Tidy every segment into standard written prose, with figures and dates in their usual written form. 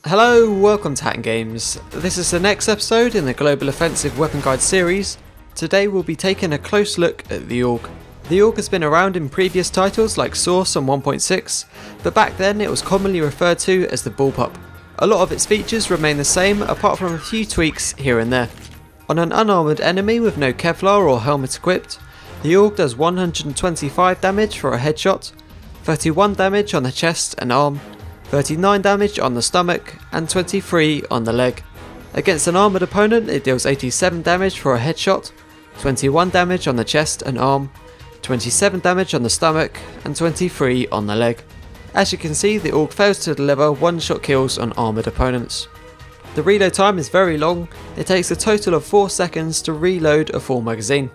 Hello, welcome to Hatton Games. This is the next episode in the Global Offensive Weapon Guide series. Today we'll be taking a close look at the AUG. The AUG has been around in previous titles like Source and 1.6, but back then it was commonly referred to as the Bullpup. A lot of its features remain the same apart from a few tweaks here and there. On an unarmoured enemy with no Kevlar or helmet equipped, the AUG does 125 damage for a headshot, 31 damage on the chest and arm, 39 damage on the stomach and 23 on the leg. Against an armoured opponent it deals 87 damage for a headshot, 21 damage on the chest and arm, 27 damage on the stomach and 23 on the leg. As you can see, the AUG fails to deliver one-shot kills on armoured opponents. The reload time is very long. It takes a total of 4 seconds to reload a full magazine.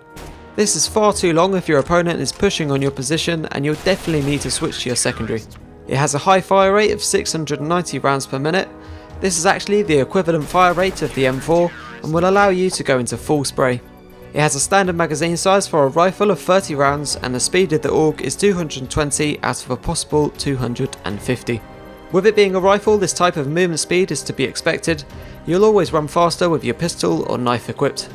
This is far too long if your opponent is pushing on your position, and you'll definitely need to switch to your secondary. It has a high fire rate of 690 rounds per minute. This is actually the equivalent fire rate of the M4 and will allow you to go into full spray. It has a standard magazine size for a rifle of 30 rounds, and the speed of the AUG is 220 out of a possible 250. With it being a rifle, this type of movement speed is to be expected. You'll always run faster with your pistol or knife equipped.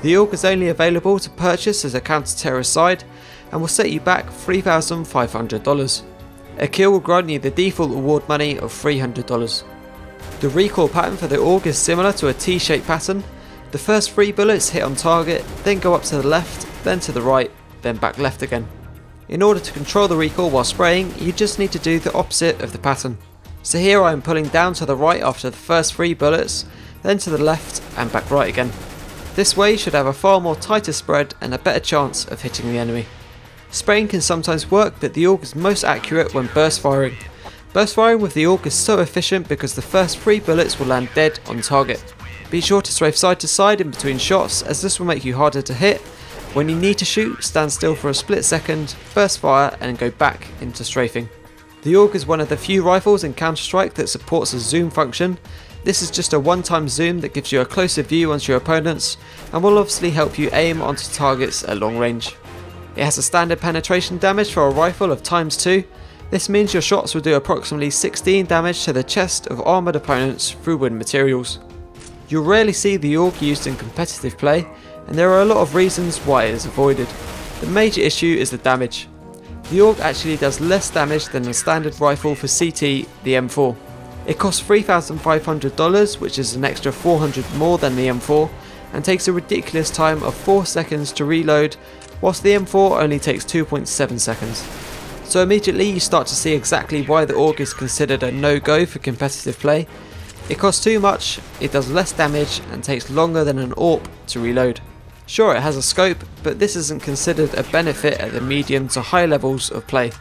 The AUG is only available to purchase as a counter-terrorist side and will set you back $3,500. A kill will grant you the default award money of $300. The recoil pattern for the AUG is similar to a T-shaped pattern. The first 3 bullets hit on target, then go up to the left, then to the right, then back left again. In order to control the recoil while spraying, you just need to do the opposite of the pattern. So here I am pulling down to the right after the first 3 bullets, then to the left and back right again. This way you should have a far more tighter spread and a better chance of hitting the enemy. Spraying can sometimes work, but the AUG is most accurate when burst firing. Burst firing with the AUG is so efficient because the first 3 bullets will land dead on target. Be sure to strafe side to side in between shots, as this will make you harder to hit. When you need to shoot, stand still for a split second, burst fire and go back into strafing. The AUG is one of the few rifles in Counter-Strike that supports a zoom function. This is just a one-time zoom that gives you a closer view onto your opponents and will obviously help you aim onto targets at long range. It has a standard penetration damage for a rifle of ×2. This means your shots will do approximately 16 damage to the chest of armoured opponents through wind materials. You'll rarely see the AUG used in competitive play, and there are a lot of reasons why it is avoided. The major issue is the damage. The AUG actually does less damage than the standard rifle for CT, the M4. It costs $3,500, which is an extra $400 more than the M4, and takes a ridiculous time of 4 seconds to reload, whilst the M4 only takes 2.7 seconds. So immediately you start to see exactly why the AUG is considered a no-go for competitive play. It costs too much, it does less damage and takes longer than an AWP to reload. Sure, it has a scope, but this isn't considered a benefit at the medium to high levels of play.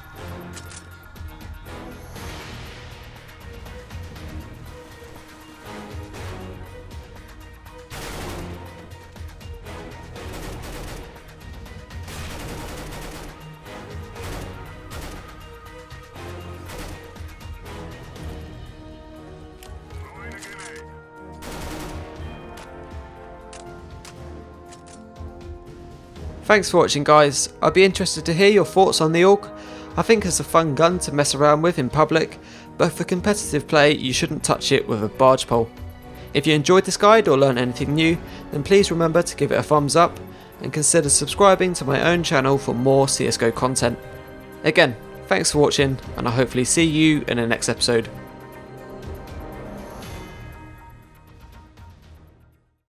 Thanks for watching guys. I'd be interested to hear your thoughts on the AUG. I think it's a fun gun to mess around with in public, but for competitive play you shouldn't touch it with a barge pole. If you enjoyed this guide or learned anything new, then please remember to give it a thumbs up and consider subscribing to my own channel for more CSGO content. Again, thanks for watching and I'll hopefully see you in the next episode.